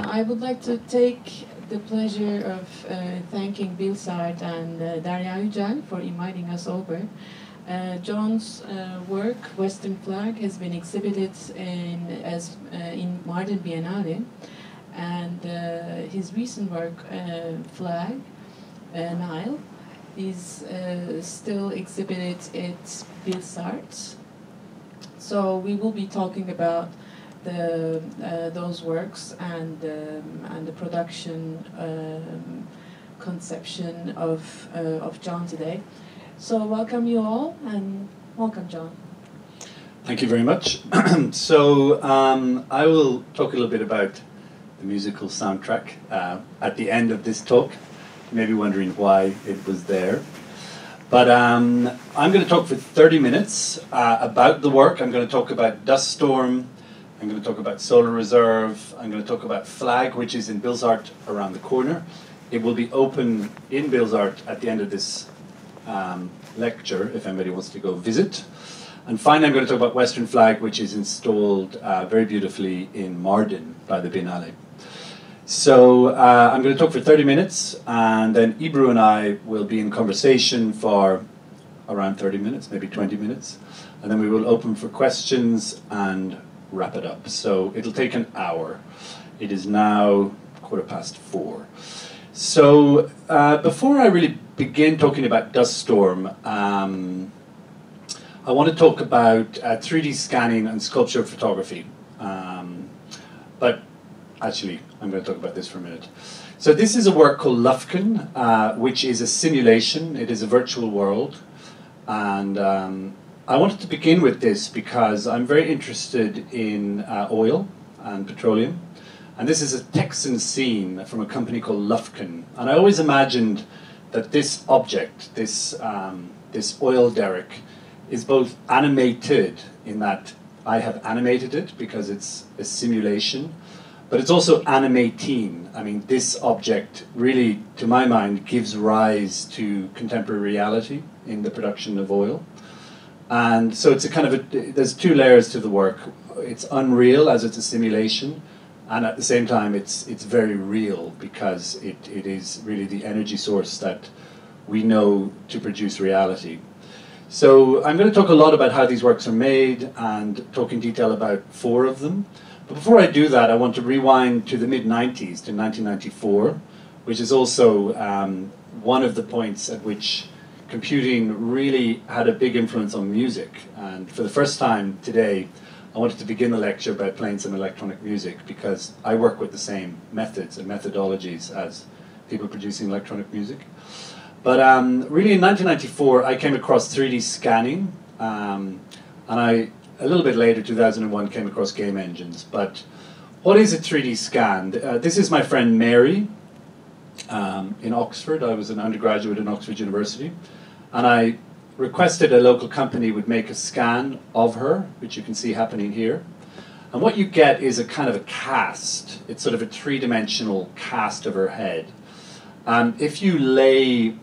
I would like to take the pleasure of thanking Bilsart and Derya Yücel for inviting us over. John's work, Western Flag, has been exhibited in Mardin Bienali, and his recent work, Flag, Nile, is still exhibited at Bilsart. So we will be talking about those works and the production conception of John today. So welcome you all, and welcome John. Thank you very much. So I will talk a little bit about the musical soundtrack at the end of this talk. You may be wondering why it was there. But I'm going to talk for 30 minutes about the work. I'm going to talk about Dust Storm. I'm going to talk about Solar Reserve. I'm going to talk about Flag, which is in Bilsart around the corner. It will be open in Bilsart at the end of this lecture, if anybody wants to go visit. And finally, I'm going to talk about Western Flag, which is installed very beautifully in Mardin by the Biennale. So I'm going to talk for 30 minutes, and then Ebru and I will be in conversation for around 30 minutes, maybe 20 minutes. And then we will open for questions and wrap it up. So it'll take an hour. It is now 4:15. So before I really begin talking about Dust Storm, I want to talk about 3D scanning and sculpture photography. But actually, I'm going to talk about this for a minute. So this is a work called Lufkin, which is a simulation. It is a virtual world. And I wanted to begin with this because I'm very interested in oil and petroleum. And this is a Texan scene from a company called Lufkin. And I always imagined that this object, this oil derrick, is both animated in that I have animated it because it's a simulation, but it's also animating. I mean, this object really, to my mind, gives rise to contemporary reality in the production of oil. And so it's a kind of there's two layers to the work. It's unreal as it's a simulation, and at the same time it's very real because it is really the energy source that we know to produce reality. So I'm going to talk a lot about how these works are made and talk in detail about 4 of them. But before I do that, I want to rewind to the mid-90s, to 1994, which is also one of the points at which computing really had a big influence on music. And for the first time today, I wanted to begin the lecture by playing some electronic music because I work with the same methods and methodologies as people producing electronic music. But really in 1994, I came across 3D scanning, and a little bit later, 2001, came across game engines. But what is a 3D scan? This is my friend Mary in Oxford. I was an undergraduate in Oxford University, and I requested a local company would make a scan of her, which you can see happening here. And what you get is a kind of a cast. It's sort of a 3-dimensional cast of her head. If you lay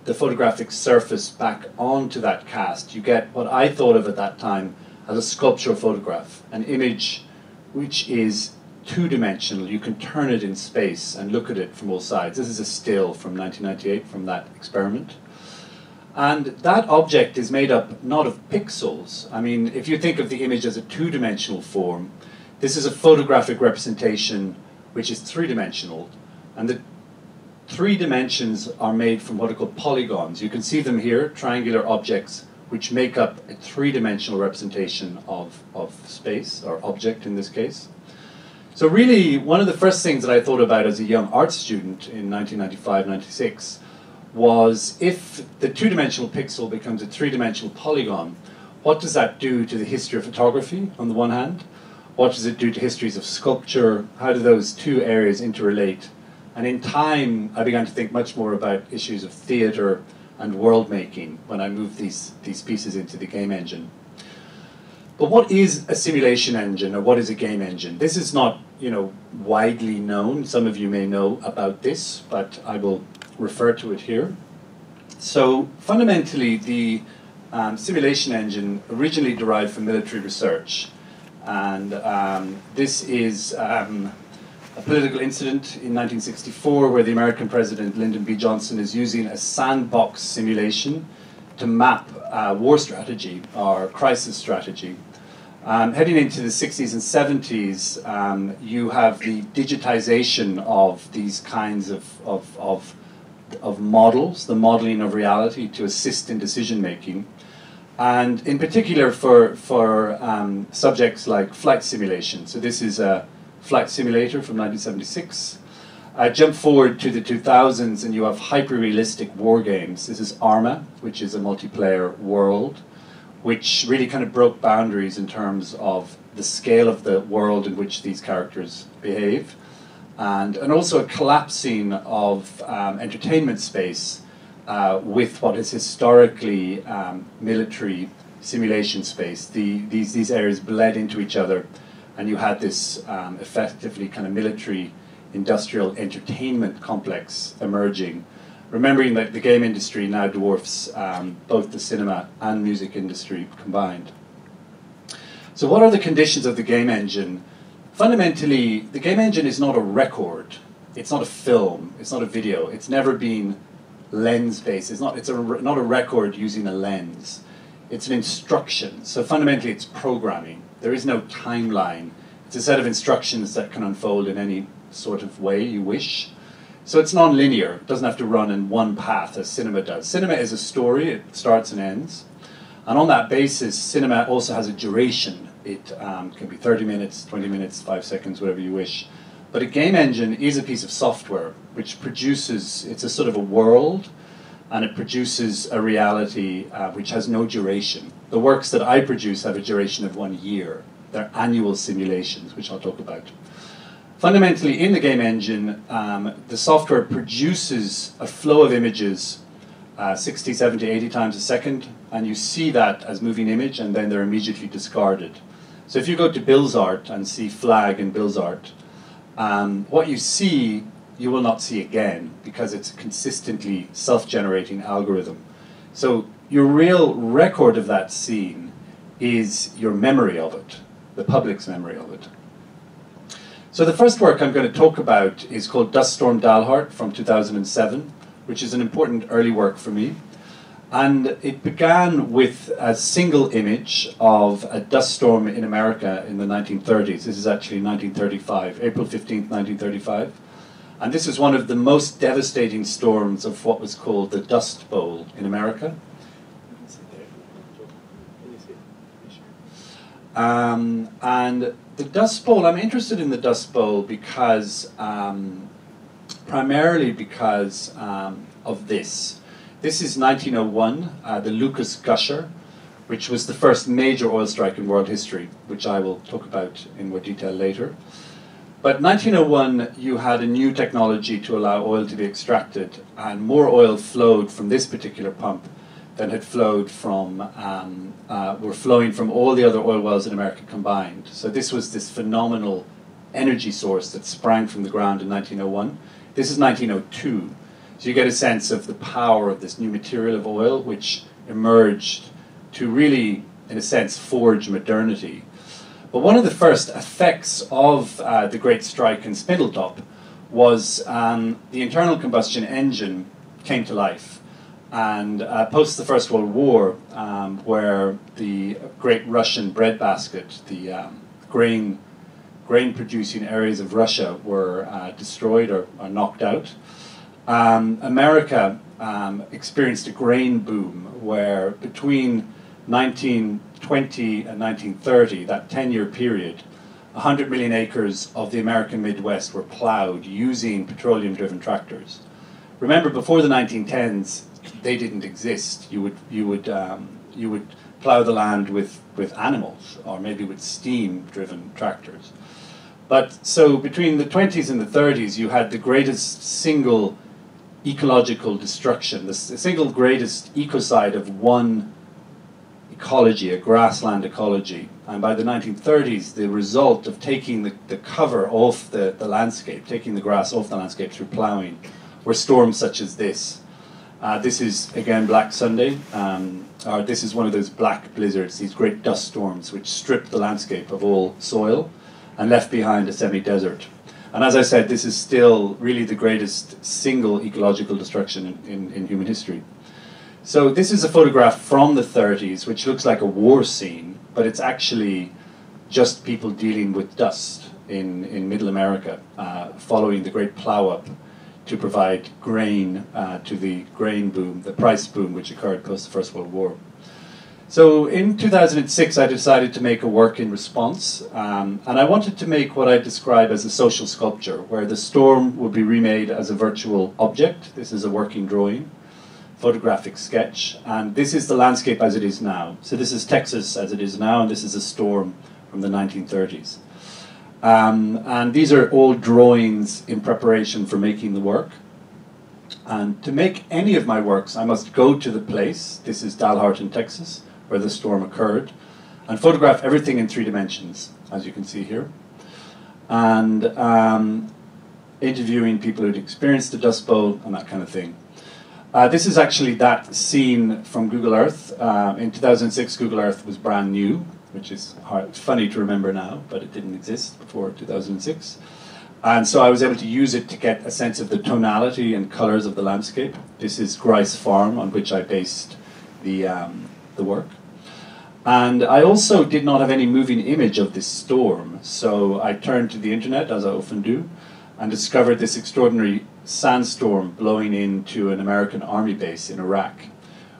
the photographic surface back onto that cast, you get what I thought of at that time as a sculptural photograph, an image which is 2-dimensional. You can turn it in space and look at it from all sides. This is a still from 1998 from that experiment. And that object is made up not of pixels. I mean, if you think of the image as a 2-dimensional form, this is a photographic representation which is 3-dimensional. And the 3 dimensions are made from what are called polygons. You can see them here, triangular objects which make up a 3-dimensional representation of space, or object in this case. So really, one of the first things that I thought about as a young art student in 1995-96 was if the 2-dimensional pixel becomes a 3-dimensional polygon, what does that do to the history of photography on the one hand? What does it do to histories of sculpture? How do those 2 areas interrelate? And in time, I began to think much more about issues of theatre and world making when I moved these pieces into the game engine. But what is a simulation engine, or what is a game engine? This is not, widely known. Some of you may know about this, but I will refer to it here. So fundamentally, the simulation engine originally derived from military research, and this is a political incident in 1964 where the American president Lyndon B. Johnson is using a sandbox simulation to map war strategy or crisis strategy. Heading into the 60s and 70s, you have the digitization of these kinds of models, the modeling of reality to assist in decision making. And in particular for subjects like flight simulation. So this is a flight simulator from 1976. Jump forward to the 2000s and you have hyper-realistic war games. This is Arma, which is a multiplayer world, which really kind of broke boundaries in terms of the scale of the world in which these characters behave. And also a collapsing of entertainment space with what is historically military simulation space. These areas bled into each other, and you had this effectively kind of military industrial entertainment complex emerging, remembering that the game industry now dwarfs both the cinema and music industry combined. So what are the conditions of the game engine? Fundamentally, the game engine is not a record, it's not a film, it's not a video, it's never been lens-based, it's not a record using a lens. It's an instruction, so fundamentally it's programming. There is no timeline. It's a set of instructions that can unfold in any sort of way you wish. So it's non-linear, it doesn't have to run in one path as cinema does. Cinema is a story, it starts and ends. And on that basis, cinema also has a duration. It can be 30 minutes, 20 minutes, 5 seconds, whatever you wish. But a game engine is a piece of software which produces, it's a sort of a world, and it produces a reality which has no duration. The works that I produce have a duration of 1 year. They're annual simulations, which I'll talk about. Fundamentally, in the game engine, the software produces a flow of images 60, 70, 80 times a second, and you see that as moving image, and then they're immediately discarded. So if you go to Bilsart and see flag in Bilsart, what you see, you will not see again, because it's a consistently self-generating algorithm. So your real record of that scene is your memory of it, the public's memory of it. So the first work I'm going to talk about is called Dust Storm Dalhart from 2007, which is an important early work for me. And it began with a single image of a dust storm in America in the 1930s. This is actually 1935, April 15th, 1935. And this is one of the most devastating storms of what was called the Dust Bowl in America. And the Dust Bowl, I'm interested in the Dust Bowl because, primarily because of this. This is 1901, the Lucas Gusher, which was the first major oil strike in world history, which I will talk about in more detail later. But 1901, you had a new technology to allow oil to be extracted, and more oil flowed from this particular pump than had flowed from, were flowing from all the other oil wells in America combined. So this was this phenomenal energy source that sprang from the ground in 1901. This is 1902. So you get a sense of the power of this new material of oil, which emerged to really, in a sense, forge modernity. But one of the first effects of the Great Strike in Spindletop was the internal combustion engine came to life. And post the First World War, where the great Russian breadbasket, the grain-producing areas of Russia were destroyed or knocked out, America experienced a grain boom where between 1920 and 1930, that 10-year period, 100 million acres of the American Midwest were plowed using petroleum-driven tractors. Remember, before the 1910s, they didn't exist. You would plow the land with animals, or maybe with steam-driven tractors. But so between the 20s and the 30s, you had the greatest single ecological destruction, the single greatest ecocide of one ecology, a grassland ecology. And by the 1930s, the result of taking the cover off the landscape, taking the grass off the landscape through ploughing, were storms such as this. This is, again, Black Sunday. This is one of those black blizzards, these great dust storms which stripped the landscape of all soil and left behind a semi-desert. And as I said, this is still really the greatest single ecological destruction in human history. So this is a photograph from the 30s, which looks like a war scene, but it's actually just people dealing with dust in Middle America, following the great plow-up to provide grain to the grain boom, the price boom, which occurred post the First World War. So in 2006, I decided to make a work in response, and I wanted to make what I describe as a social sculpture, where the storm would be remade as a virtual object. This is a working drawing, photographic sketch, and this is the landscape as it is now. So this is Texas as it is now, and this is a storm from the 1930s. And these are all drawings in preparation for making the work. And to make any of my works, I must go to the place. This is Dalhart in Texas, where the storm occurred, and photograph everything in 3 dimensions, as you can see here. And interviewing people who'd experienced the Dust Bowl and that kind of thing. This is actually that scene from Google Earth. In 2006, Google Earth was brand new, which is funny to remember now, but it didn't exist before 2006. And so I was able to use it to get a sense of the tonality and colors of the landscape. This is Grice Farm, on which I based the work. And I also did not have any moving image of this storm, so I turned to the internet, as I often do, and discovered this extraordinary sandstorm blowing into an American army base in Iraq,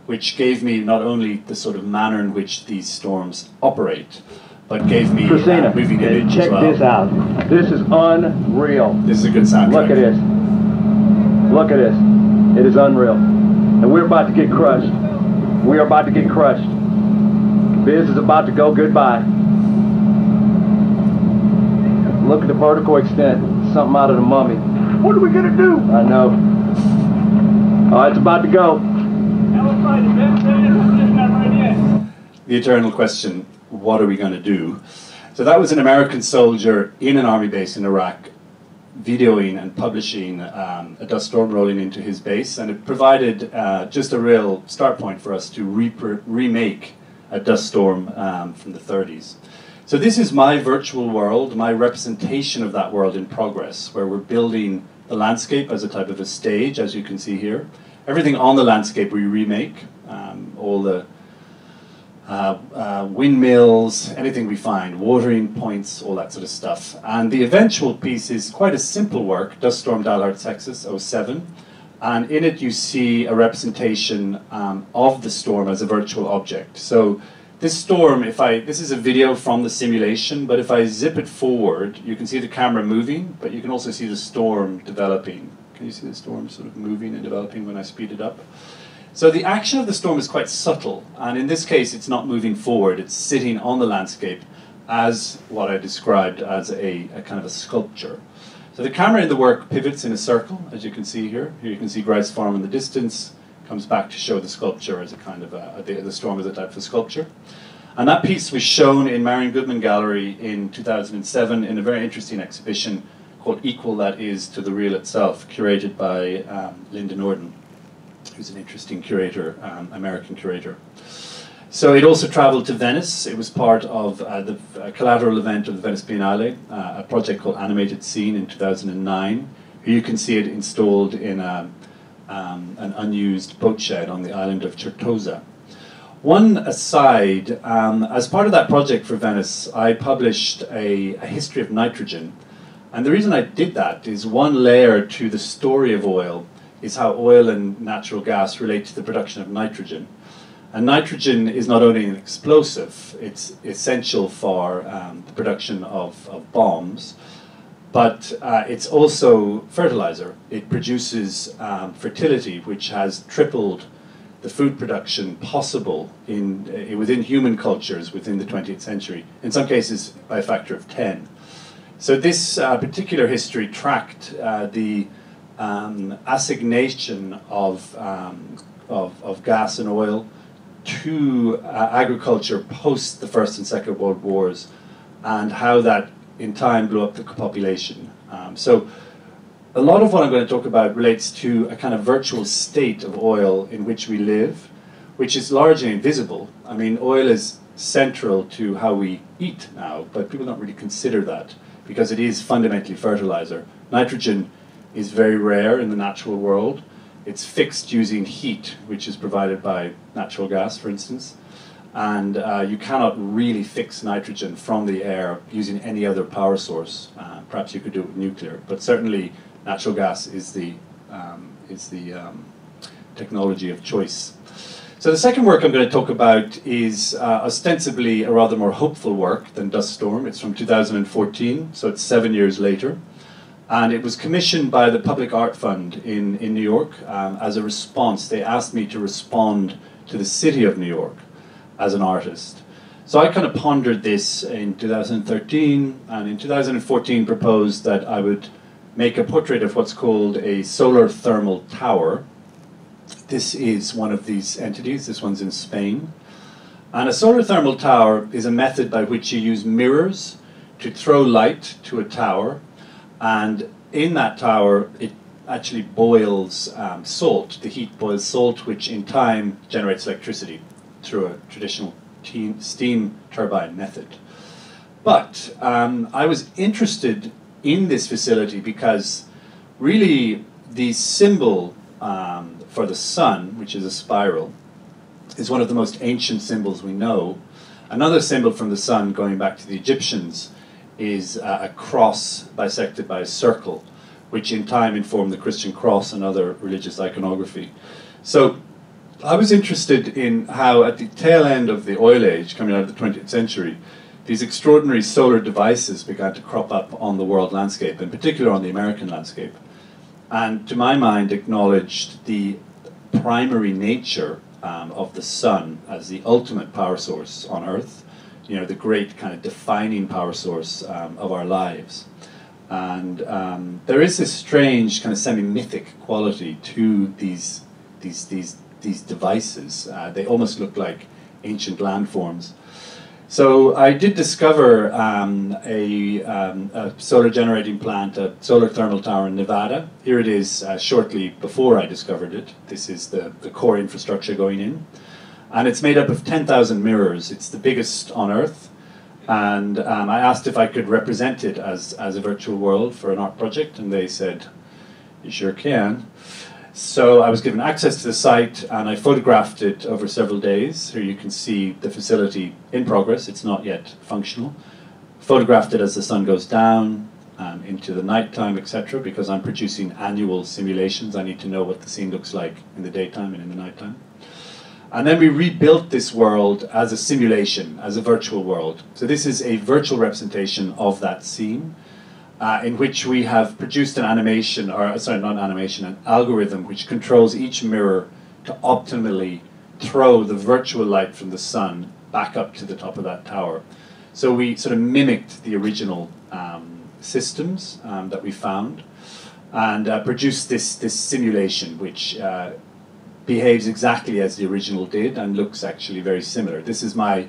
which gave me not only the sort of manner in which these storms operate, but gave me a moving image as well. Check this out. This is unreal. This is a good soundtrack. Look at this. Look at this. It is unreal. And we're about to get crushed. We are about to get crushed. Biz is about to go goodbye. Look at the vertical extent. Something out of the Mummy. What are we gonna do? I know. Oh, it's about to go. The eternal question, what are we going to do? So that was an American soldier in an army base in Iraq, videoing and publishing a dust storm rolling into his base, and it provided just a real start point for us to remake a dust storm from the 30s. So this is my virtual world, my representation of that world in progress, where we're building the landscape as a type of a stage, as you can see here. Everything on the landscape we remake, all the windmills, anything we find, watering points, all that sort of stuff. And the eventual piece is quite a simple work, Dust Storm Dalhart, Texas, 07. And in it you see a representation of the storm as a virtual object. So this storm, this is a video from the simulation, but if I zip it forward, you can see the camera moving, but you can also see the storm developing. Can you see the storm sort of moving and developing when I speed it up? So the action of the storm is quite subtle, and in this case it's not moving forward, it's sitting on the landscape as what I described as a kind of a sculpture. So the camera in the work pivots in a circle, as you can see here. Here you can see Grice Farm in the distance, comes back to show the sculpture as a kind of the storm as a type of sculpture. And that piece was shown in Marion Goodman Gallery in 2007 in a very interesting exhibition called Equal That Is to the Real Itself, curated by Linda Norden, who's an interesting curator, American curator. So it also traveled to Venice. It was part of the collateral event of the Venice Biennale, a project called Animated Scene in 2009. Here you can see it installed in an unused boat shed on the island of Certosa. One aside, as part of that project for Venice, I published a history of nitrogen. And the reason I did that is one layer to the story of oil is how oil and natural gas relate to the production of nitrogen. And nitrogen is not only an explosive, it's essential for the production of bombs, but it's also fertilizer. It produces fertility, which has tripled the food production possible within human cultures within the 20th century, in some cases by a factor of 10. So this particular history tracked the assignation of gas and oil to agriculture post the First and Second World Wars, and how that in time blew up the population. So a lot of what I'm going to talk about relates to a kind of virtual state of oil in which we live, which is largely invisible. I mean, oil is central to how we eat now, but people don't really consider that. because it is fundamentally fertilizer. Nitrogen is very rare in the natural world. It's fixed using heat, which is provided by natural gas, for instance. And you cannot really fix nitrogen from the air using any other power source. Perhaps you could do it with nuclear, but certainly natural gas is the technology of choice. So the second work I'm going to talk about is ostensibly a rather more hopeful work than Dust Storm. It's from 2014, so it's 7 years later. And it was commissioned by the Public Art Fund in New York as a response. They asked me to respond to the city of New York as an artist. So I kind of pondered this in 2013, and in 2014 proposed that I would make a portrait of what's called a solar thermal tower. This is one of these entities. This one's in Spain. And a solar thermal tower is a method by which you use mirrors to throw light to a tower, and in that tower it actually boils salt. The heat boils salt, which in time generates electricity through a traditional steam turbine method. But I was interested in this facility because really the symbol for the sun, which is a spiral, is one of the most ancient symbols we know. Another symbol from the sun, going back to the Egyptians, is a cross bisected by a circle, which in time informed the Christian cross and other religious iconography. So I was interested in how at the tail end of the oil age, coming out of the 20th century, these extraordinary solar devices began to crop up on the world landscape, in particular on the American landscape. And to my mind acknowledged the primary nature of the sun as the ultimate power source on Earth, you know, the great kind of defining power source of our lives. And there is this strange kind of semi-mythic quality to these devices. They almost look like ancient landforms. So I did discover a solar generating plant, a solar thermal tower in Nevada. Here it is shortly before I discovered it. This is the core infrastructure going in. And it's made up of 10,000 mirrors. It's the biggest on Earth. And I asked if I could represent it as a virtual world for an art project, and they said, "You sure can." So I was given access to the site, and I photographed it over several days. Here you can see the facility in progress. It's not yet functional. Photographed it as the sun goes down, into the nighttime, etc., because I'm producing annual simulations. I need to know what the scene looks like in the daytime and in the nighttime. And then we rebuilt this world as a simulation, as a virtual world. So this is a virtual representation of that scene, in which we have produced an animation, or sorry, not an animation, an algorithm which controls each mirror to optimally throw the virtual light from the sun back up to the top of that tower. So we sort of mimicked the original systems that we found, and produced this simulation which behaves exactly as the original did and looks actually very similar. This is my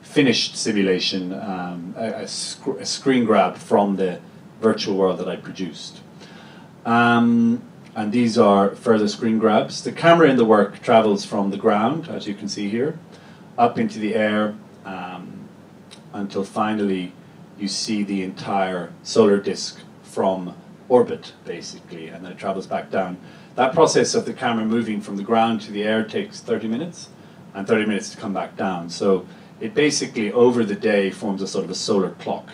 finished simulation, a screen grab from the virtual world that I produced. And these are further screen grabs. The camera in the work travels from the ground, as you can see here, up into the air, until finally you see the entire solar disk from orbit, basically, and then it travels back down. That process of the camera moving from the ground to the air takes 30 minutes, and 30 minutes to come back down. So it basically, over the day, forms a sort of a solar clock.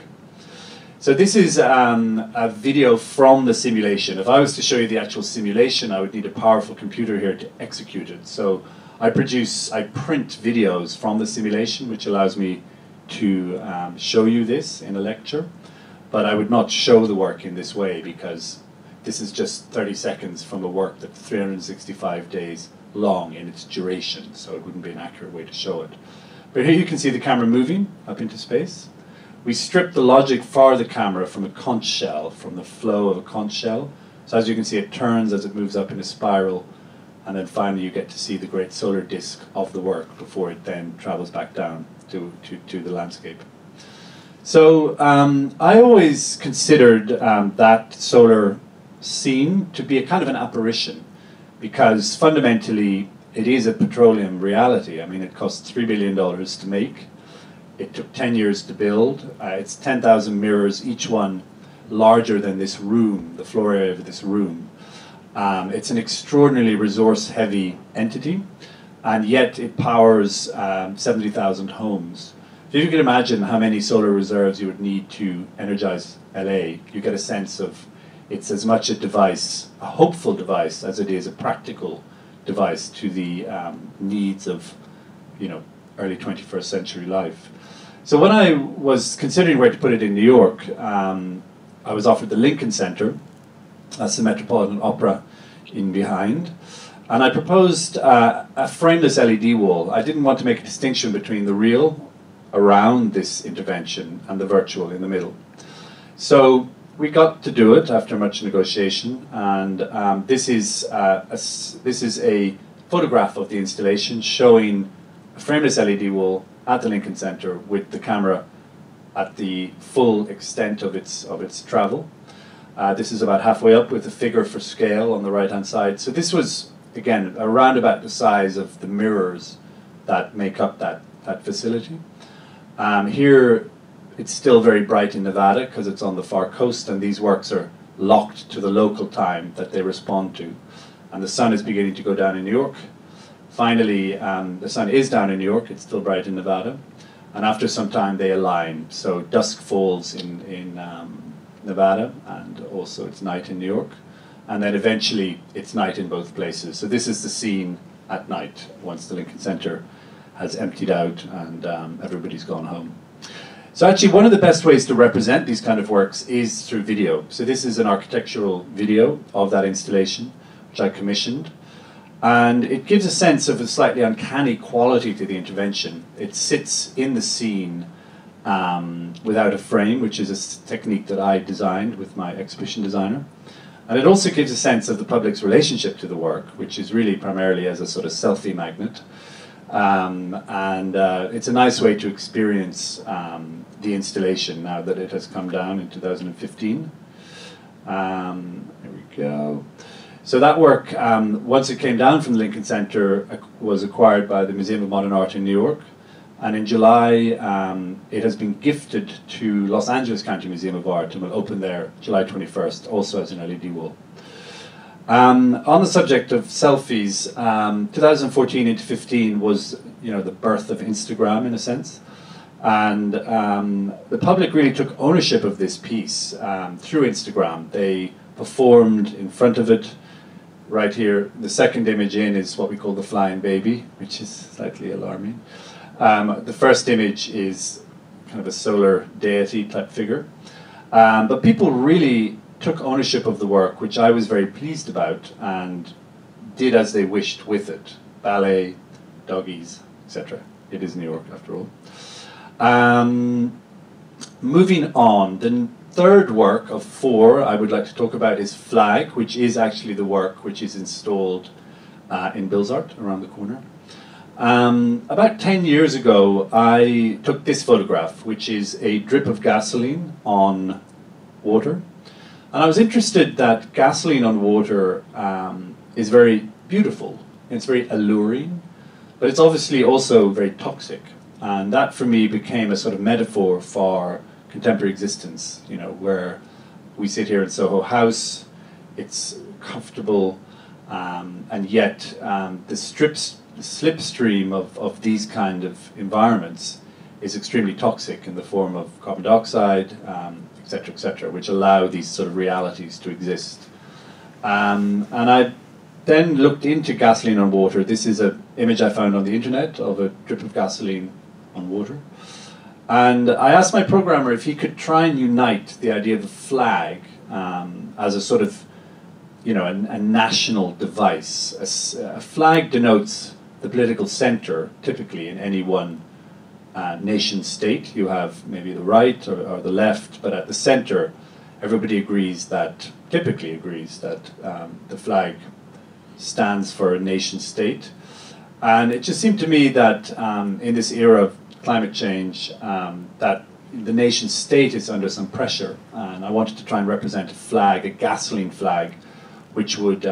So this is a video from the simulation. If I was to show you the actual simulation, I would need a powerful computer here to execute it. So I print videos from the simulation, which allows me to show you this in a lecture. But I would not show the work in this way, because this is just 30 seconds from a work that's 365 days long in its duration, so it wouldn't be an accurate way to show it. But here you can see the camera moving up into space. We strip the logic for the camera from a conch shell, from the flow of a conch shell. So as you can see, it turns as it moves up in a spiral, and then finally you get to see the great solar disk of the work before it then travels back down to the landscape. So I always considered that solar scene to be a kind of an apparition, because fundamentally it is a petroleum reality. I mean, it costs $3 billion to make. It took 10 years to build. It's 10,000 mirrors, each one larger than this room, the floor area of this room. It's an extraordinarily resource-heavy entity, and yet it powers 70,000 homes. If you can imagine how many solar reserves you would need to energize LA, you get a sense of it's as much a device, a hopeful device, as it is a practical device to the needs of, early 21st century life. So when I was considering where to put it in New York, I was offered the Lincoln Center. That's the Metropolitan Opera in behind. And I proposed a frameless LED wall. I didn't want to make a distinction between the real around this intervention and the virtual in the middle. So we got to do it after much negotiation, and this is a photograph of the installation showing a frameless LED wall at the Lincoln Center with the camera at the full extent of its travel. This is about halfway up with a figure for scale on the right-hand side. So this was, again, around about the size of the mirrors that make up that facility. Here, it's still very bright in Nevada because it's on the far coast, and these works are locked to the local time that they respond to. And the sun is beginning to go down in New York. Finally, the sun is down in New York. It's still bright in Nevada. And after some time, they align. So dusk falls in Nevada, and also it's night in New York. And then eventually, it's night in both places. So this is the scene at night, once the Lincoln Center has emptied out and everybody's gone home. So actually, one of the best ways to represent these kind of works is through video. So this is an architectural video of that installation, which I commissioned. And it gives a sense of a slightly uncanny quality to the intervention. It sits in the scene without a frame, which is a technique that I designed with my exhibition designer. And it also gives a sense of the public's relationship to the work, which is really primarily as a sort of selfie magnet. It's a nice way to experience the installation now that it has come down in 2015. Here we go. So that work, once it came down from the Lincoln Center, was acquired by the Museum of Modern Art in New York. And in July, it has been gifted to Los Angeles County Museum of Art and will open there July 21st, also as an LED wall. On the subject of selfies, 2014 into 15 was, the birth of Instagram in a sense. And the public really took ownership of this piece through Instagram. They performed in front of it. Right here, the second image in is what we call the flying baby, which is slightly alarming. The first image is kind of a solar deity type figure. But people really took ownership of the work, which I was very pleased about, and did as they wished with it. Ballet, doggies, etc. It is New York, after all. Moving on, the third work of 4 I would like to talk about is Flag, which is actually the work which is installed in Bilsart, around the corner. About 10 years ago, I took this photograph, which is a drip of gasoline on water. And I was interested that gasoline on water is very beautiful. It's very alluring, but it's obviously also very toxic. And that, for me, became a sort of metaphor for contemporary existence, where we sit here in Soho House, it's comfortable, and yet the slipstream of these kind of environments is extremely toxic in the form of carbon dioxide, etc., which allow these sort of realities to exist. And I then looked into gasoline on water. This is an image I found on the internet of a drip of gasoline on water. And I asked my programmer if he could try and unite the idea of the flag as a sort of, a national device. A flag denotes the political center, typically in any one nation state. You have maybe the right or the left, but at the center, everybody typically agrees that the flag stands for a nation state. And it just seemed to me that in this era of climate change, that the nation state is under some pressure, and I wanted to try and represent a flag, a gasoline flag, which would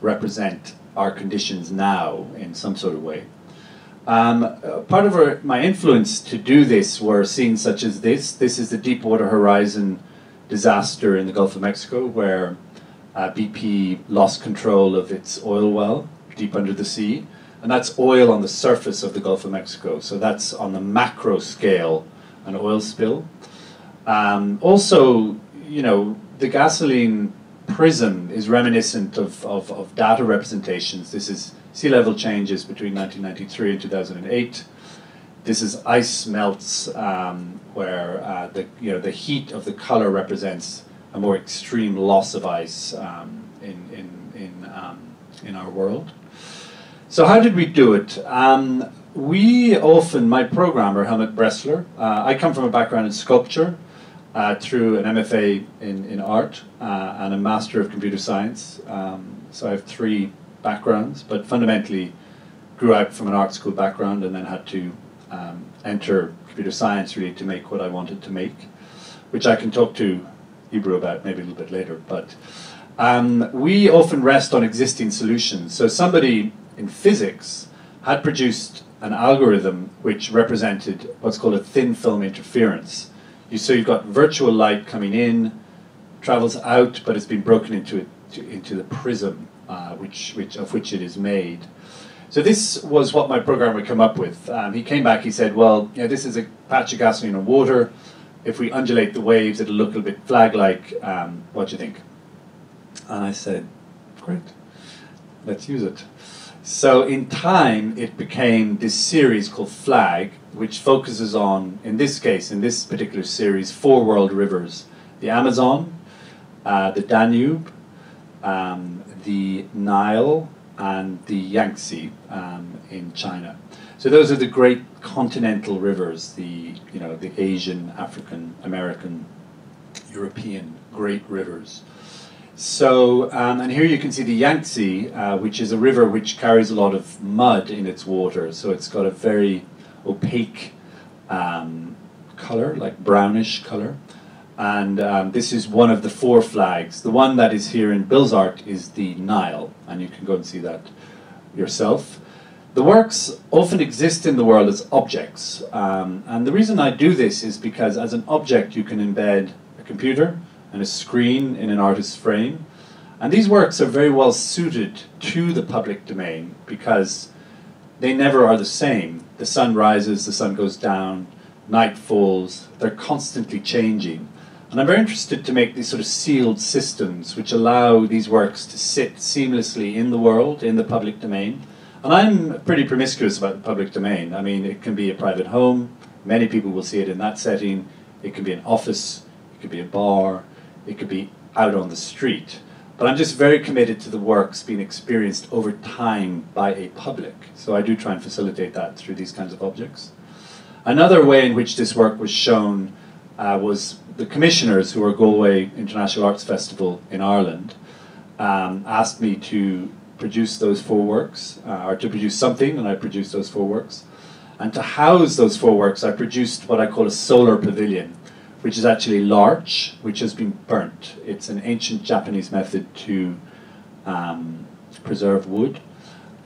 represent our conditions now in some sort of way. Part of my influence to do this were scenes such as this. This is the Deepwater Horizon disaster in the Gulf of Mexico, where BP lost control of its oil well deep under the sea. And that's oil on the surface of the Gulf of Mexico. So that's on the macro scale, an oil spill. Also, you know, the gasoline prism is reminiscent of data representations. This is sea level changes between 1993 and 2008. This is ice melts, where the heat of the color represents a more extreme loss of ice in our world. So how did we do it? My programmer, Helmut Bressler, I come from a background in sculpture through an MFA in art and a Master of Computer Science. So I have 3 backgrounds, but fundamentally grew out from an art school background and then had to enter computer science really to make what I wanted to make, which I can talk to Ebru about maybe a little bit later. But we often rest on existing solutions. So somebody in physics had produced an algorithm which represented what's called a thin film interference. So you've got virtual light coming in, travels out, but it's been broken into the prism of which it is made. So this was what my programmer would come up with. He came back, he said, well, you know, this is a patch of gasoline and water. If we undulate the waves, it'll look a little bit flag-like. What do you think? And I said, great, let's use it. So in time, it became this series called Flag, which focuses on, in this case, in this particular series, 4 world rivers: the Amazon, the Danube, the Nile, and the Yangtze in China. So those are the great continental rivers, the Asian, African, American, European great rivers. So, and here you can see the Yangtze, which is a river which carries a lot of mud in its water. So it's got a very opaque color, like brownish color. And this is one of the 4 flags. The one that is here in Bilsart is the Nile, and you can go and see that yourself. The works often exist in the world as objects. And the reason I do this is because as an object you can embed a computer and a screen in an artist's frame. And these works are very well suited to the public domain because they never are the same. The sun rises, the sun goes down, night falls, they're constantly changing. And I'm very interested to make these sort of sealed systems which allow these works to sit seamlessly in the world, in the public domain. And I'm pretty promiscuous about the public domain. I mean, it can be a private home, many people will see it in that setting. It can be an office, it could be a bar, it could be out on the street. But I'm just very committed to the works being experienced over time by a public. So I do try and facilitate that through these kinds of objects. Another way in which this work was shown was the commissioners who were Galway International Arts Festival in Ireland asked me to produce those 4 works, or to produce something, and I produced those 4 works. And to house those 4 works, I produced what I call a solar pavilion, which is actually larch, which has been burnt. It's an ancient Japanese method to preserve wood.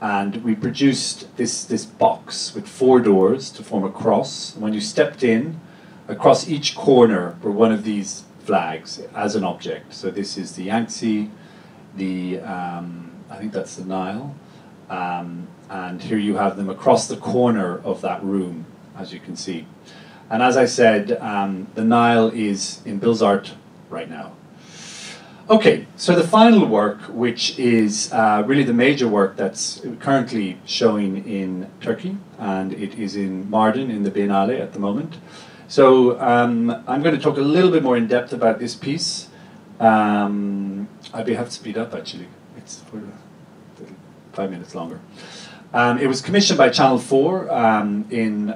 And we produced this box with 4 doors to form a cross. And when you stepped in, across each corner were one of these flags as an object. So this is the Yangtze, I think that's the Nile. And here you have them across the corner of that room, as you can see. And as I said, the Nile is in Bilsart right now. Okay, so the final work, which is really the major work that's currently showing in Turkey, and it is in Mardin in the Biennale at the moment. So I'm going to talk a little bit more in depth about this piece. I'd have to speed up actually. It's for 5 minutes longer. It was commissioned by Channel 4 in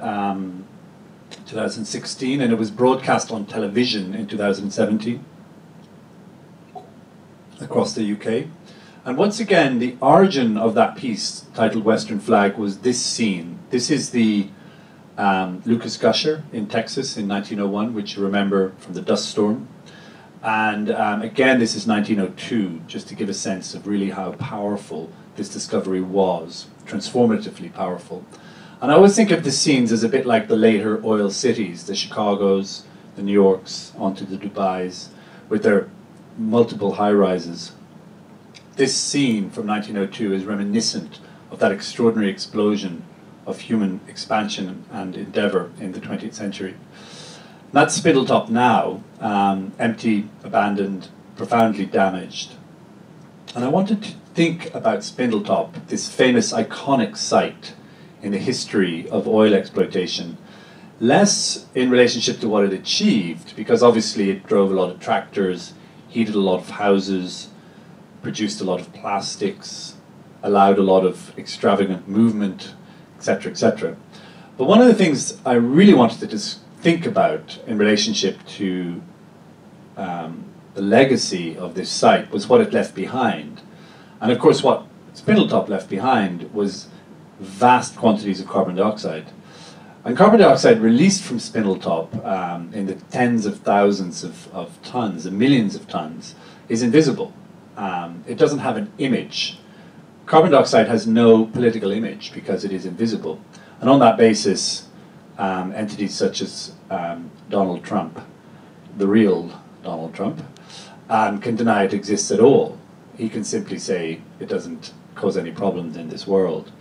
2016, and it was broadcast on television in 2017 across the UK. And once again, the origin of that piece, titled Western Flag, was this scene. This is the Lucas Gusher in Texas in 1901, which you remember from the dust storm. And again, this is 1902, just to give a sense of really how powerful this discovery was, transformatively powerful. And I always think of the scenes as a bit like the later oil cities, the Chicagos, the New Yorks, onto the Dubais, with their multiple high-rises. This scene from 1902 is reminiscent of that extraordinary explosion of human expansion and endeavour in the 20th century. That's Spindletop now, empty, abandoned, profoundly damaged. And I wanted to think about Spindletop, this famous iconic site in the history of oil exploitation, less in relationship to what it achieved, because obviously it drove a lot of tractors, heated a lot of houses, produced a lot of plastics, allowed a lot of extravagant movement, etc., etc. But one of the things I really wanted to think about in relationship to the legacy of this site was what it left behind. And of course what Spindletop left behind was vast quantities of carbon dioxide. And carbon dioxide released from Spindletop in the tens of thousands of tons, and millions of tons, is invisible. It doesn't have an image. Carbon dioxide has no political image because it is invisible. And on that basis, entities such as Donald Trump, the real Donald Trump, can deny it exists at all. He can simply say it doesn't cause any problems in this world.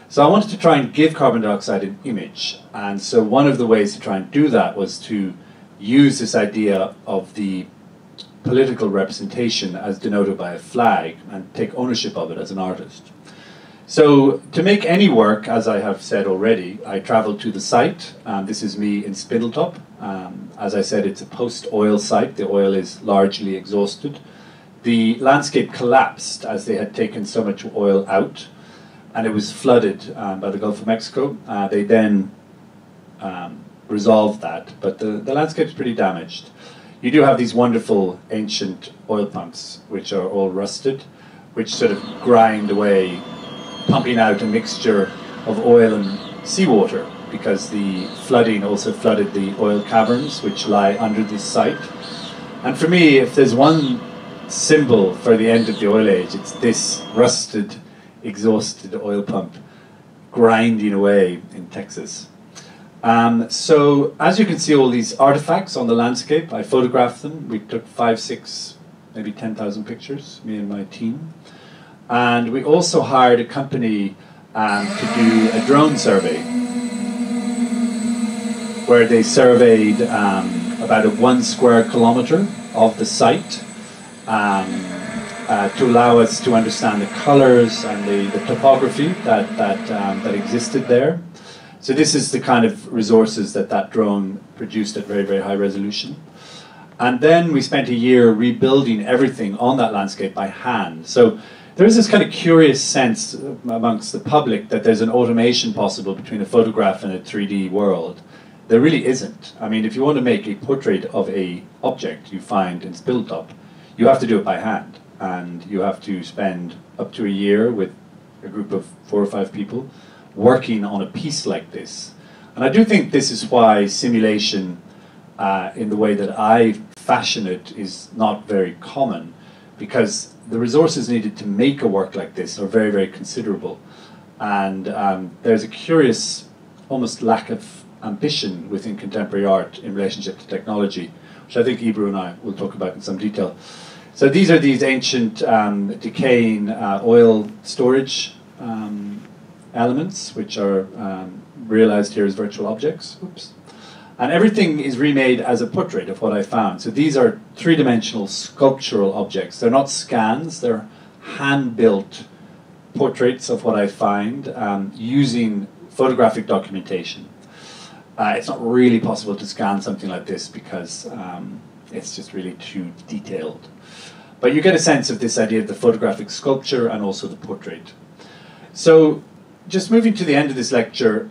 So I wanted to try and give carbon dioxide an image. And so one of the ways to try and do that was to use this idea of the political representation as denoted by a flag and take ownership of it as an artist. So to make any work, as I have said already, I traveled to the site. This is me in Spindletop. As I said, it's a post-oil site. The oil is largely exhausted. The landscape collapsed as they had taken so much oil out, and it was flooded by the Gulf of Mexico. They then resolved that, but the landscape's pretty damaged. You do have these wonderful ancient oil pumps, which are all rusted, which sort of grind away, pumping out a mixture of oil and seawater, because the flooding also flooded the oil caverns, which lie under this site. And for me, if there's one symbol for the end of the oil age, it's this rusted, exhausted oil pump grinding away in Texas. So as you can see all these artifacts on the landscape, I photographed them. We took 5, 6, maybe 10,000 pictures, me and my team. And we also hired a company to do a drone survey, where they surveyed about 1 square kilometre of the site to allow us to understand the colours and the topography that existed there. So this is the kind of resources that drone produced at very, very high resolution. And then we spent a year rebuilding everything on that landscape by hand. So there is this kind of curious sense amongst the public that there's an automation possible between a photograph and a 3D world. There really isn't. I mean, if you want to make a portrait of an object you find in Spindletop, you have to do it by hand. And you have to spend up to a year with a group of 4 or 5 people working on a piece like this. And I do think this is why simulation, in the way that I fashion it, is not very common, because the resources needed to make a work like this are very, very considerable. And there's a curious, almost lack of ambition within contemporary art in relationship to technology, which I think Ebru and I will talk about in some detail. So these are these ancient decaying oil storage elements, which are realized here as virtual objects. Oops. And everything is remade as a portrait of what I found. So these are 3-dimensional sculptural objects. They're not scans, they're hand-built portraits of what I find using photographic documentation. It's not really possible to scan something like this because it's just really too detailed. But you get a sense of this idea of the photographic sculpture and also the portrait. So just moving to the end of this lecture,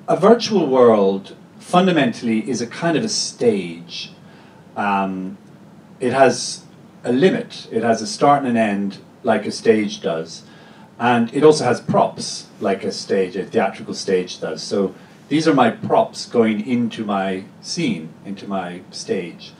a virtual world fundamentally is a kind of a stage. It has a limit. It has a start and an end like a stage does. And it also has props like a stage, a theatrical stage does. So these are my props going into my scene, into my stage.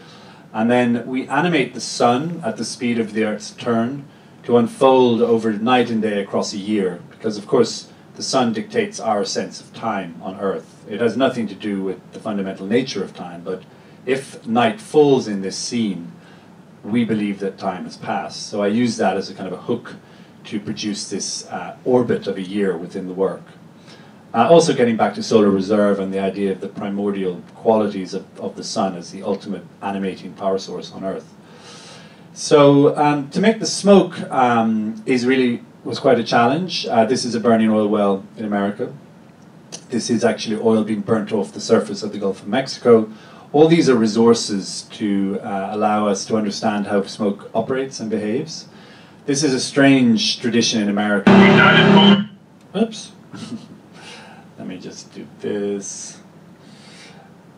And then we animate the sun at the speed of the Earth's turn to unfold over night and day across a year. Because of course, the sun dictates our sense of time on Earth. It has nothing to do with the fundamental nature of time, but if night falls in this scene, we believe that time has passed. So I use that as a kind of a hook to produce this orbit of a year within the work. Also getting back to solar reserve and the idea of the primordial qualities of the sun as the ultimate animating power source on Earth. So to make the smoke was quite a challenge. This is a burning oil well in America. This is actually oil being burnt off the surface of the Gulf of Mexico. All these are resources to allow us to understand how smoke operates and behaves. This is a strange tradition in America. Oops. Let me just do this.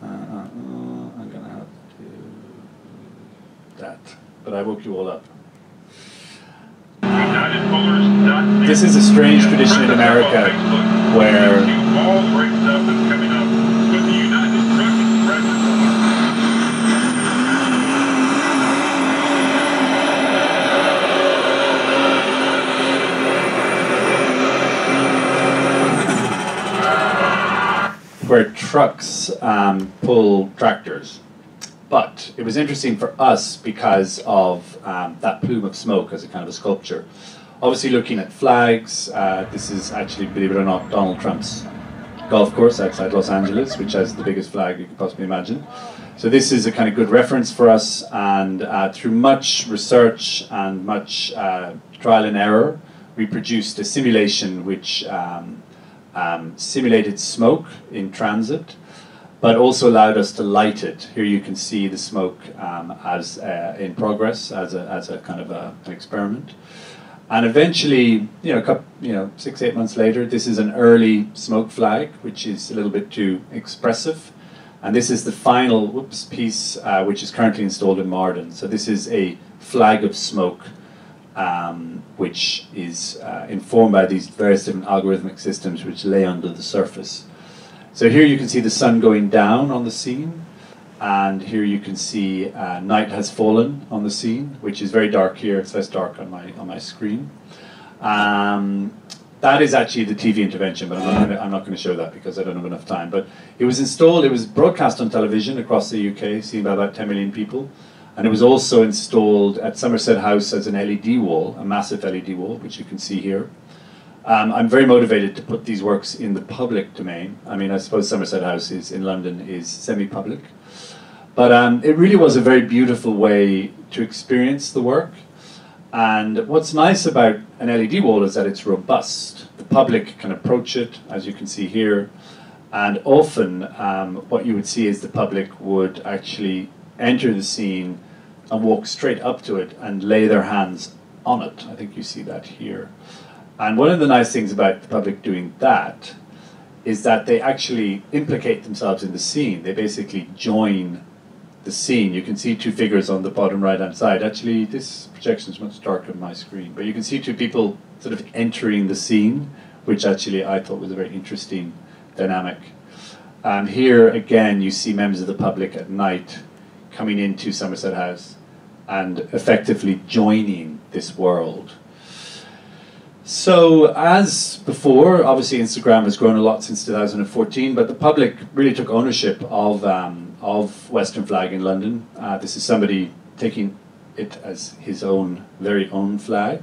I'm gonna have to do that. But I woke you all up. This is a strange tradition in America where trucks pull tractors. But it was interesting for us because of that plume of smoke as a kind of a sculpture. Obviously looking at flags, this is actually, believe it or not, Donald Trump's golf course outside Los Angeles, which has the biggest flag you could possibly imagine. So this is a kind of good reference for us, and through much research and much trial and error, we produced a simulation which simulated smoke in transit, but also allowed us to light it. Here you can see the smoke as in progress, as a kind of an experiment. And eventually, 6-8 months later, this is an early smoke flag, which is a little bit too expressive. And this is the final piece, which is currently installed in Mardin. So this is a flag of smoke, which is informed by these various different algorithmic systems which lay under the surface. So here you can see the sun going down on the scene, and here you can see night has fallen on the scene, which is very dark here. It's less dark on my screen. That is actually the TV intervention, but I'm not going to show that because I don't have enough time. But it was installed, it was broadcast on television across the UK, seen by about 10 million people. And it was also installed at Somerset House as an LED wall, a massive LED wall, which you can see here. I'm very motivated to put these works in the public domain. I mean, I suppose Somerset House in London is semi-public. But it really was a very beautiful way to experience the work. And what's nice about an LED wall is that it's robust. The public can approach it, as you can see here. And often what you would see is the public would actually enter the scene and walk straight up to it and lay their hands on it. I think you see that here. And one of the nice things about the public doing that is that they actually implicate themselves in the scene. They basically join the scene. You can see two figures on the bottom right-hand side. Actually, this projection is much darker on my screen, but you can see two people sort of entering the scene, which actually I thought was a very interesting dynamic. Here, again, you see members of the public at night coming into Somerset House and effectively joining this world. So, as before, obviously Instagram has grown a lot since 2014, but the public really took ownership of Western Flag in London. This is somebody taking it as his own, very own flag.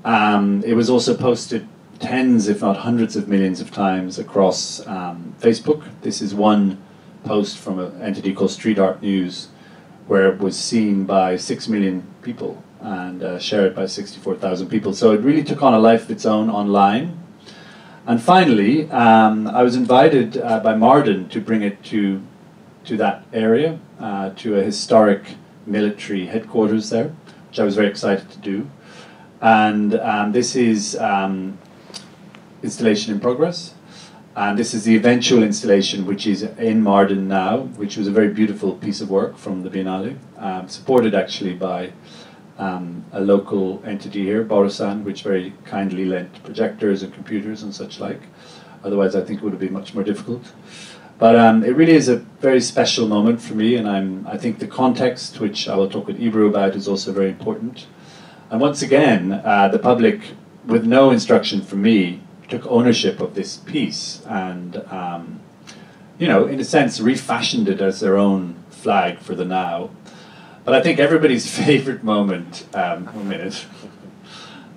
It was also posted tens, if not hundreds of millions of times across Facebook. This is one post from an entity called Street Art News, where it was seen by 6 million people and shared by 64,000 people. So it really took on a life of its own online. And finally, I was invited by Mardin to bring it to that area, to a historic military headquarters there, which I was very excited to do. And this is installation in progress. And this is the eventual installation, which is in Mardin now, which was a very beautiful piece of work from the Biennale, supported actually by a local entity here, Borisan, which very kindly lent projectors and computers and such like. Otherwise, I think it would have been much more difficult. But it really is a very special moment for me, and I think the context, which I will talk with Ebru about, is also very important. And once again, the public, with no instruction from me, took ownership of this piece and, you know, in a sense, refashioned it as their own flag for the now. But I think everybody's favorite moment, 1 minute,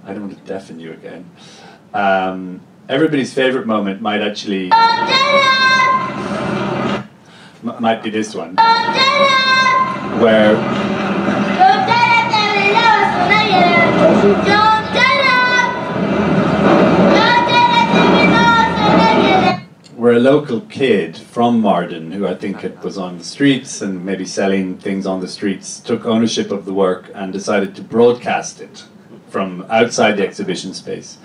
I don't want to deafen you again. Everybody's favorite moment might actually, might be this one, where a local kid from Mardin, who I think was on the streets and maybe selling things on the streets, took ownership of the work and decided to broadcast it from outside the exhibition space,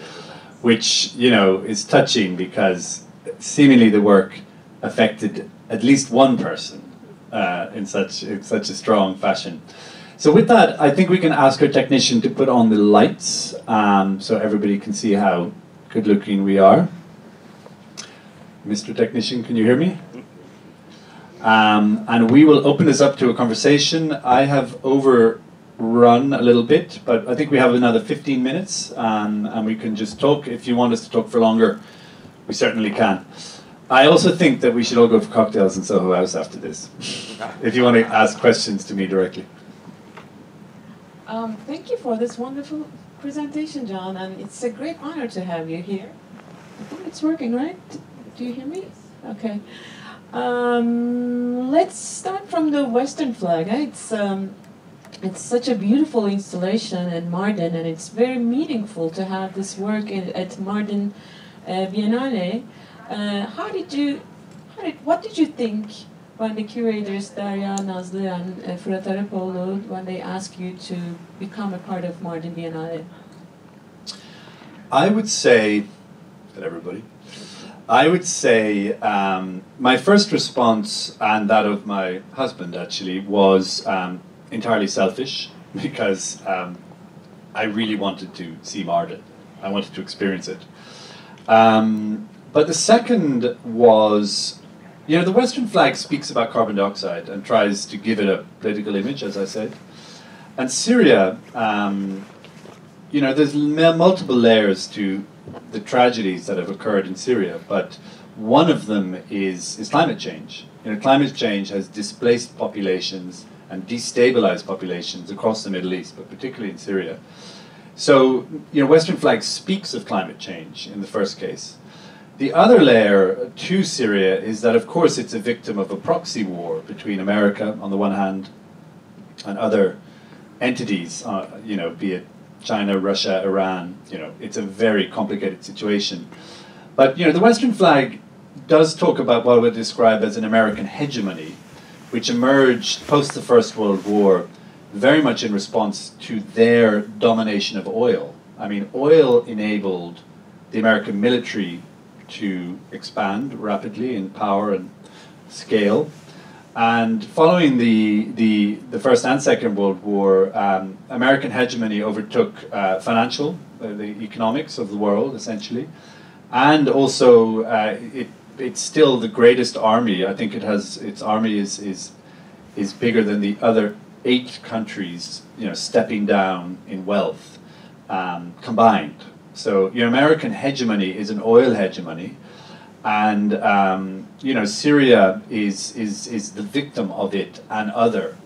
which, you know, is touching because seemingly the work affected at least one person in such a strong fashion. So with that, I think we can ask our technician to put on the lights so everybody can see how good-looking we are. Mr. Technician, can you hear me? And we will open this up to a conversation. I have overrun a little bit, but I think we have another 15 minutes, and we can just talk. If you want us to talk for longer, we certainly can. I also think that we should all go for cocktails in Soho House after this, if you want to ask questions to me directly. Thank you for this wonderful presentation, John, and it's a great honor to have you here. I think it's working, right? Do you hear me? Okay. Let's start from the Western flag. It's such a beautiful installation in Mardin, and it's very meaningful to have this work at Mardin Bienali'ne. What did you think when the curators Derya, Nazlı, and Fırat Arapoğlu, when they asked you to become a part of Mardin Bienali'ne? I would say, everybody, I would say my first response, and that of my husband actually, was entirely selfish, because I really wanted to see Mardin. I wanted to experience it. But the second was, you know, the Western flag speaks about carbon dioxide and tries to give it a political image, as I said. And Syria, you know, there's multiple layers to the tragedies that have occurred in Syria, but one of them is climate change. You know, climate change has displaced populations and destabilized populations across the Middle East, but particularly in Syria. So, you know, Western flag speaks of climate change in the first case. The other layer to Syria is that, of course, it's a victim of a proxy war between America, on the one hand, and other entities, you know, be it China, Russia, Iran. You know, it's a very complicated situation. But, you know, the Western flag does talk about what I would describe as an American hegemony, which emerged post the First World War very much in response to their domination of oil. I mean, oil enabled the American military to expand rapidly in power and scale. And following the First and Second World War, American hegemony overtook the economics of the world, essentially. And also, it's still the greatest army. I think its army is bigger than the other 8 countries, you know, stepping down in wealth combined. So your American hegemony is an oil hegemony, and you know, Syria is the victim of it and other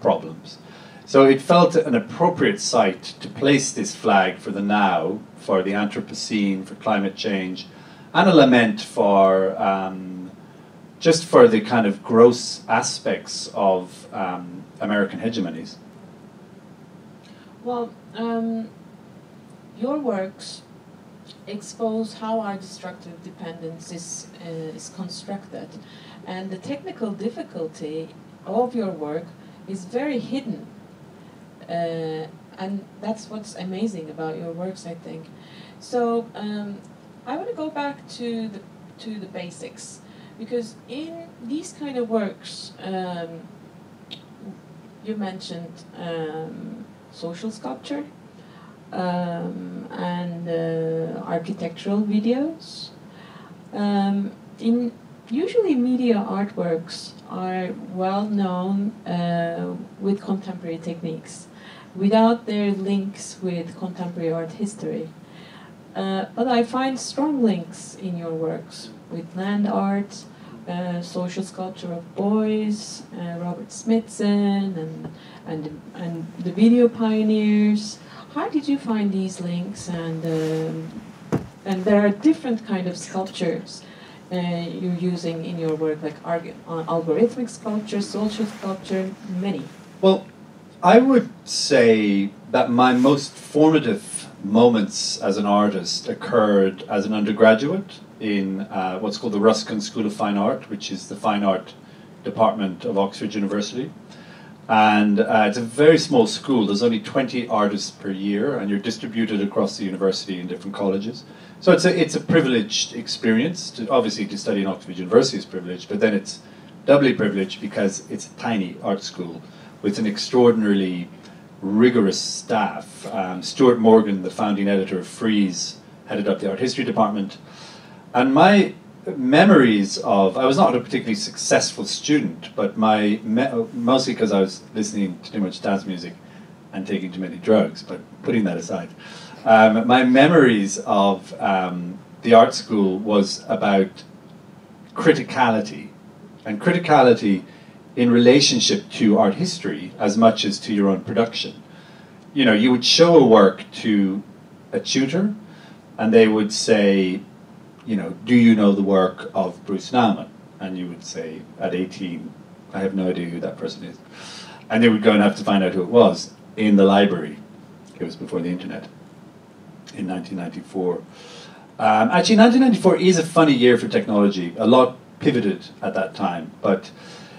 problems. So it felt an appropriate site to place this flag for the now, for the Anthropocene, for climate change, and a lament for just for the kind of gross aspects of American hegemonies. Well, your works expose how our destructive dependence is constructed, and the technical difficulty of your work is very hidden, and that's what's amazing about your works, I think. So I want to go back to the basics, because in these kind of works, you mentioned social sculpture, and architectural videos. Usually media artworks are well known with contemporary techniques, without their links with contemporary art history. But I find strong links in your works with land art, social sculpture of boys, Robert Smithson, and the video pioneers. How did you find these links? And there are different kind of sculptures you're using in your work, like algorithmic sculpture, social sculpture, many. Well, I would say that my most formative moments as an artist occurred as an undergraduate in what's called the Ruskin School of Fine Art, which is the fine art department of Oxford University. And it's a very small school. There's only 20 artists per year, and you're distributed across the university in different colleges. So it's a privileged experience. Obviously, to study in Oxford University is privileged, but then it's doubly privileged because it's a tiny art school with an extraordinarily rigorous staff. Stuart Morgan, the founding editor of Frieze, headed up the art history department. And my memories of, I was not a particularly successful student, but mostly because I was listening to too much dance music and taking too many drugs, but putting that aside, my memories of the art school was about criticality, and criticality in relationship to art history as much as to your own production. You know, you would show a work to a tutor, and they would say, you know, do you know the work of Bruce Nauman? And you would say, at 18, I have no idea who that person is. And they would go and have to find out who it was in the library. It was before the internet, in 1994. Actually, 1994 is a funny year for technology. A lot pivoted at that time. But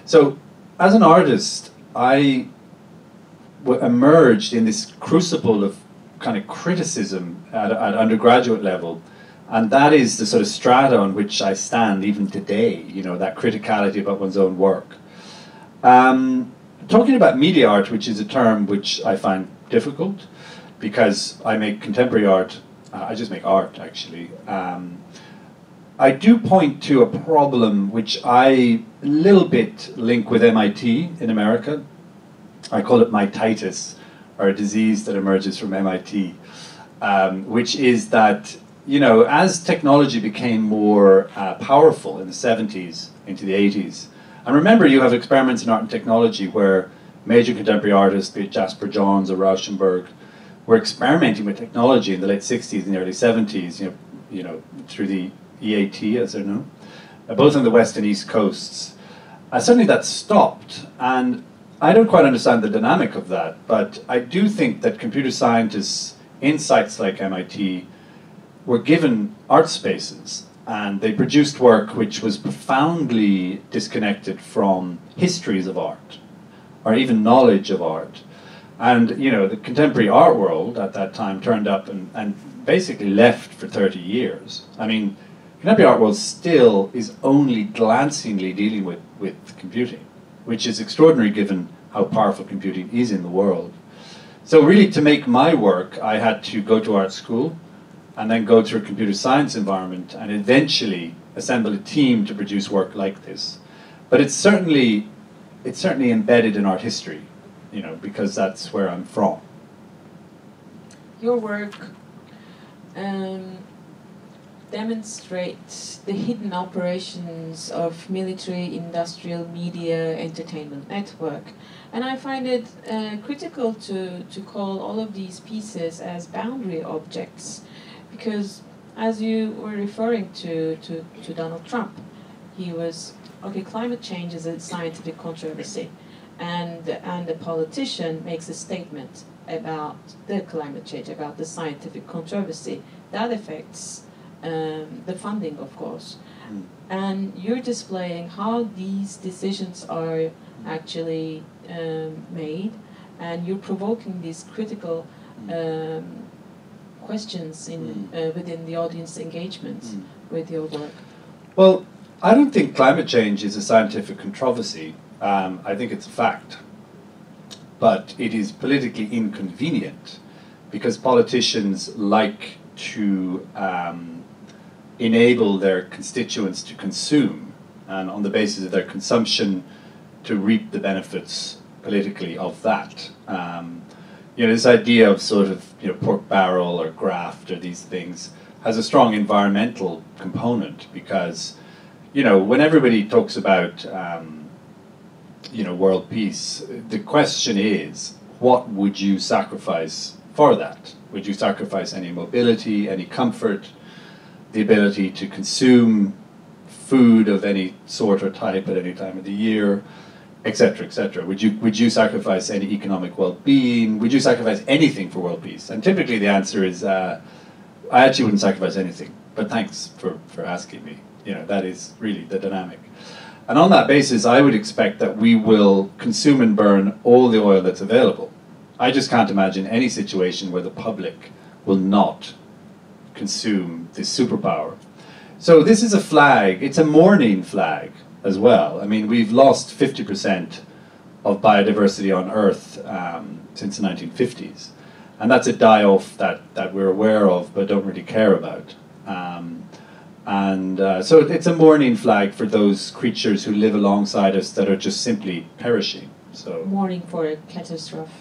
so, as an artist, I emerged in this crucible of kind of criticism at undergraduate level. And that is the sort of strata on which I stand even today, you know, that criticality about one's own work. Talking about media art, which is a term which I find difficult, because I make contemporary art, I just make art, actually. I do point to a problem which I a little bit link with MIT in America. I call it mititis, or a disease that emerges from MIT, which is that, you know, as technology became more powerful in the 70s into the 80s, and remember, you have experiments in art and technology where major contemporary artists, be it Jasper Johns or Rauschenberg, were experimenting with technology in the late 60s and the early 70s, you know, through the EAT, as they're known, both on the west and east coasts. Suddenly that stopped, and I don't quite understand the dynamic of that, but I do think that computer scientists in sites like MIT were given art spaces, and they produced work which was profoundly disconnected from histories of art, or even knowledge of art. And, you know, the contemporary art world at that time turned up and basically left for 30 years. I mean, contemporary art world still is only glancingly dealing with computing, which is extraordinary given how powerful computing is in the world. So really, to make my work, I had to go to art school, and then go through a computer science environment, and eventually assemble a team to produce work like this. But it's certainly embedded in art history, you know, because that's where I'm from. Your work demonstrates the hidden operations of military, industrial, media, entertainment network. And I find it critical to call all of these pieces as boundary objects. Because, as you were referring to Donald Trump, he was, okay, climate change is a scientific controversy, and the politician makes a statement about the climate change, about the scientific controversy. That affects the funding, of course. And you're displaying how these decisions are actually made, and you're provoking these critical questions within the audience engagement with your work. Well, I don't think climate change is a scientific controversy. I think it's a fact. But it is politically inconvenient because politicians like to enable their constituents to consume, and on the basis of their consumption to reap the benefits politically of that. You know, this idea of sort of, you know, pork barrel or graft or these things, has a strong environmental component because, you know, when everybody talks about, you know, world peace, the question is, what would you sacrifice for that? Would you sacrifice any mobility, any comfort, the ability to consume food of any sort or type at any time of the year, etc., etc.? Would you sacrifice any economic well-being? Would you sacrifice anything for world peace? And typically the answer is, I actually wouldn't sacrifice anything. But thanks for asking me. You know, that is really the dynamic. And on that basis, I would expect that we will consume and burn all the oil that's available. I just can't imagine any situation where the public will not consume this superpower. So this is a flag, it's a mourning flag as well. I mean, we've lost 50% of biodiversity on Earth since the 1950s. And that's a die-off that we're aware of but don't really care about. So it's a mourning flag for those creatures who live alongside us that are just simply perishing. So mourning for a catastrophe.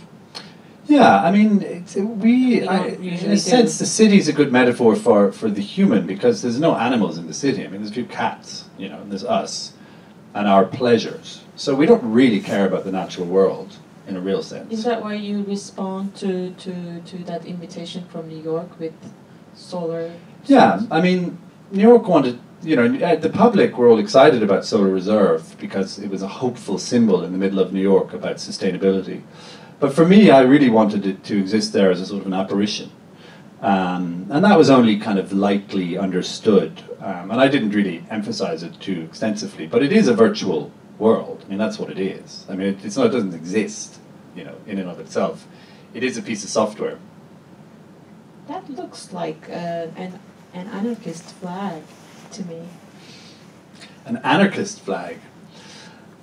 Yeah, I mean, in a sense, the city is a good metaphor for the human because there's no animals in the city. I mean, there's a few cats, you know, and there's us and our pleasures. So we don't really care about the natural world in a real sense. Is that why you respond to that invitation from New York with solar? Yeah, I mean, New York wanted, you know, the public were all excited about Solar Reserve because it was a hopeful symbol in the middle of New York about sustainability. But for me, I really wanted it to exist there as a sort of an apparition. And that was only kind of lightly understood. And I didn't really emphasize it too extensively. But it is a virtual world. I mean, that's what it is. I mean, it doesn't exist, you know, in and of itself. It is a piece of software. That looks like an anarchist flag to me. An anarchist flag?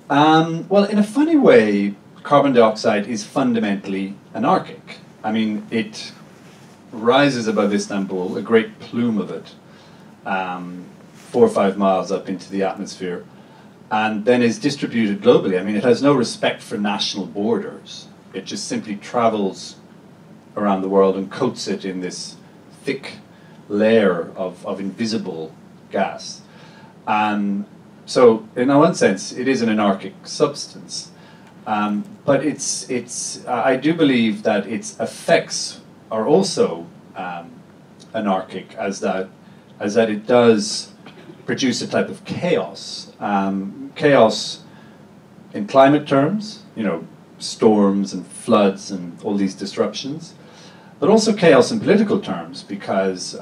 Well, in a funny way, carbon dioxide is fundamentally anarchic. I mean, it rises above Istanbul, a great plume of it, 4 or 5 miles up into the atmosphere, and then is distributed globally. I mean, it has no respect for national borders. It just simply travels around the world and coats it in this thick layer of invisible gas. So, in one sense, it is an anarchic substance. But I do believe that its effects are also anarchic, as that it does produce a type of chaos. Chaos in climate terms, you know, storms and floods and all these disruptions, but also chaos in political terms because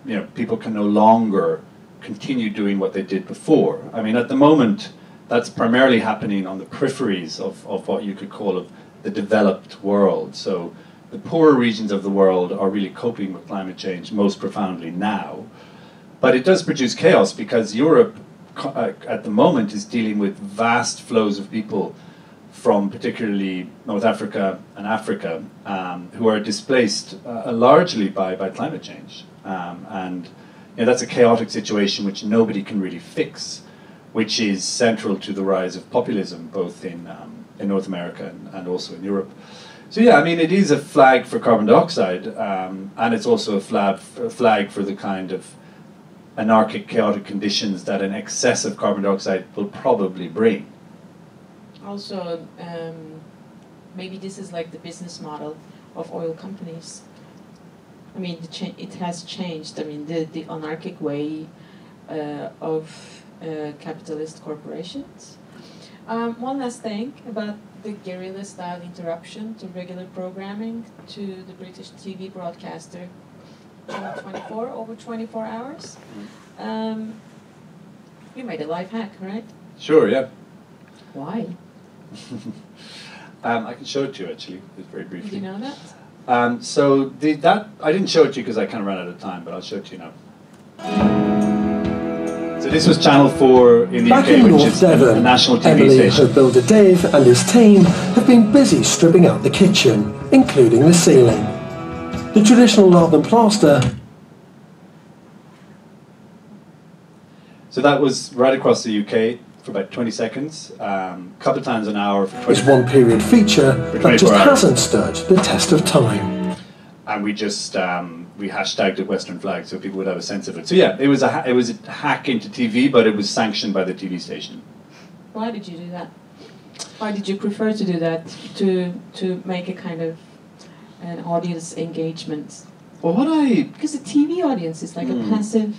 you know, people can no longer continue doing what they did before. I mean, at the moment, that's primarily happening on the peripheries of what you could call the developed world. So the poorer regions of the world are really coping with climate change most profoundly now. But it does produce chaos because Europe at the moment is dealing with vast flows of people from particularly North Africa and Africa who are displaced largely by climate change. And you know, that's a chaotic situation which nobody can really fix, which is central to the rise of populism, both in North America and also in Europe. So yeah, I mean, it is a flag for carbon dioxide, and it's also a flag for the kind of anarchic, chaotic conditions that an excess of carbon dioxide will probably bring. Also, maybe this is like the business model of oil companies. I mean, it has changed. I mean, the anarchic way of capitalist corporations. One last thing about the guerrilla-style interruption to regular programming to the British TV broadcaster Channel 24 over 24 hours. You made a life hack, right? Sure, yeah. Why? I can show it to you actually, just very briefly. Did you know that? That I didn't show it to you because I kind of ran out of time, but I'll show it to you now. So this was Channel 4 in the Back UK, in which North is Devon, a national TV Emily, station. her builder Dave and his team have been busy stripping out the kitchen, including the ceiling. The traditional northern plaster. So that was right across the UK for about 20 seconds, a couple of times an hour for 20 Is one period feature that just hours. hasn't stood the test of time. And we just we hashtagged it Western Flag so people would have a sense of it. So yeah, it was a hack into TV, but it was sanctioned by the TV station. Why did you do that? Why did you prefer to do that, to make a kind of an audience engagement? Well, because the TV audience is like a passive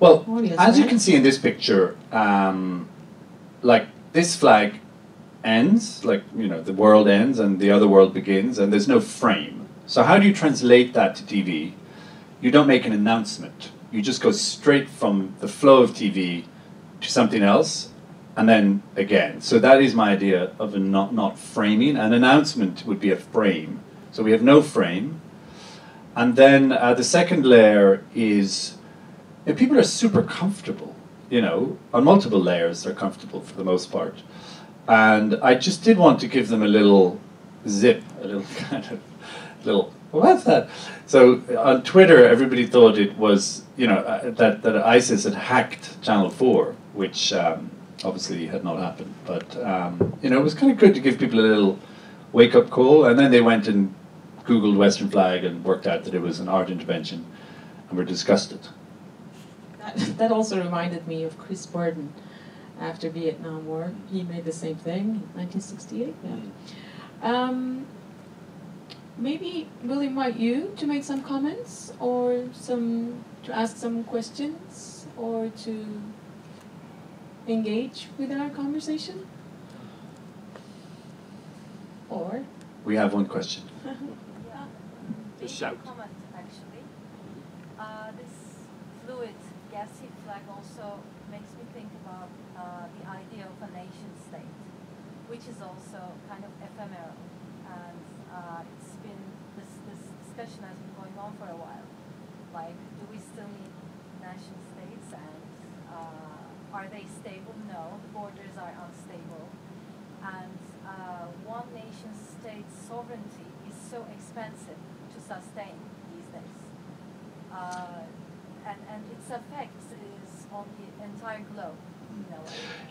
audience, as you right? can see in this picture, like this flag ends, like, you know, the world ends and the other world begins, and there's no frame. So how do you translate that to TV? You don't make an announcement. You just go straight from the flow of TV to something else, and then again. So that is my idea of a not framing. An announcement would be a frame. So we have no frame. And then the second layer is, people are super comfortable, you know, on multiple layers they're comfortable for the most part. And I just did want to give them a little zip, a little kind of, little, what's that? So on Twitter, everybody thought it was, you know, that ISIS had hacked Channel 4, which obviously had not happened. But, you know, it was kind of good to give people a little wake-up call. And then they went and Googled Western Flag and worked out that it was an art intervention and were disgusted. That also reminded me of Chris Burden. After Vietnam War, he made the same thing in 1968. Yeah. Maybe we'll invite you to make some comments, or to ask some questions, or to engage with our conversation. Or we have one question. Just shout. Comment, actually. This fluid, gassy flag also makes me think about the idea of a nation state, which is also kind of ephemeral, and it's been this discussion has been going on for a while. Like, do we still need nation states, and are they stable? No, the borders are unstable, and one nation state sovereignty is so expensive to sustain these days, and its effect is on the entire globe.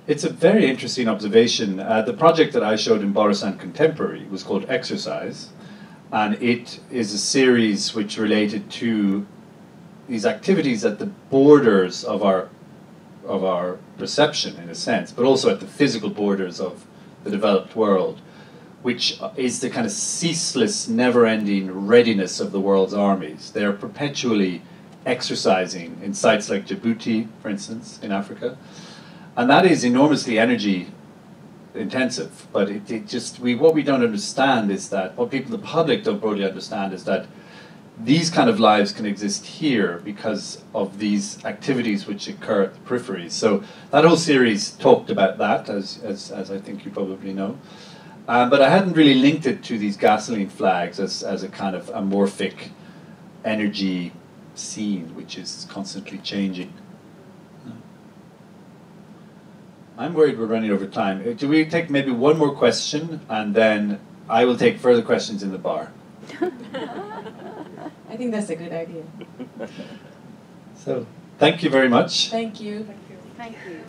It's a very interesting observation. The project that I showed in Borisand Contemporary was called Exercise, and it is a series which related to these activities at the borders of our perception, in a sense, but also at the physical borders of the developed world, which is the kind of ceaseless, never-ending readiness of the world's armies. They're perpetually exercising in sites like Djibouti, for instance, in Africa. And that is enormously energy intensive, but what we don't understand is that, what people, the public don't broadly understand is that these kind of lives can exist here because of these activities which occur at the peripheries. So that whole series talked about that, as I think you probably know. But I hadn't really linked it to these gasoline flags as a kind of amorphic energy scene which is constantly changing. I'm worried we're running over time. Do we take maybe one more question, and then I will take further questions in the bar? I think that's a good idea. So, thank you very much. Thank you. Thank you.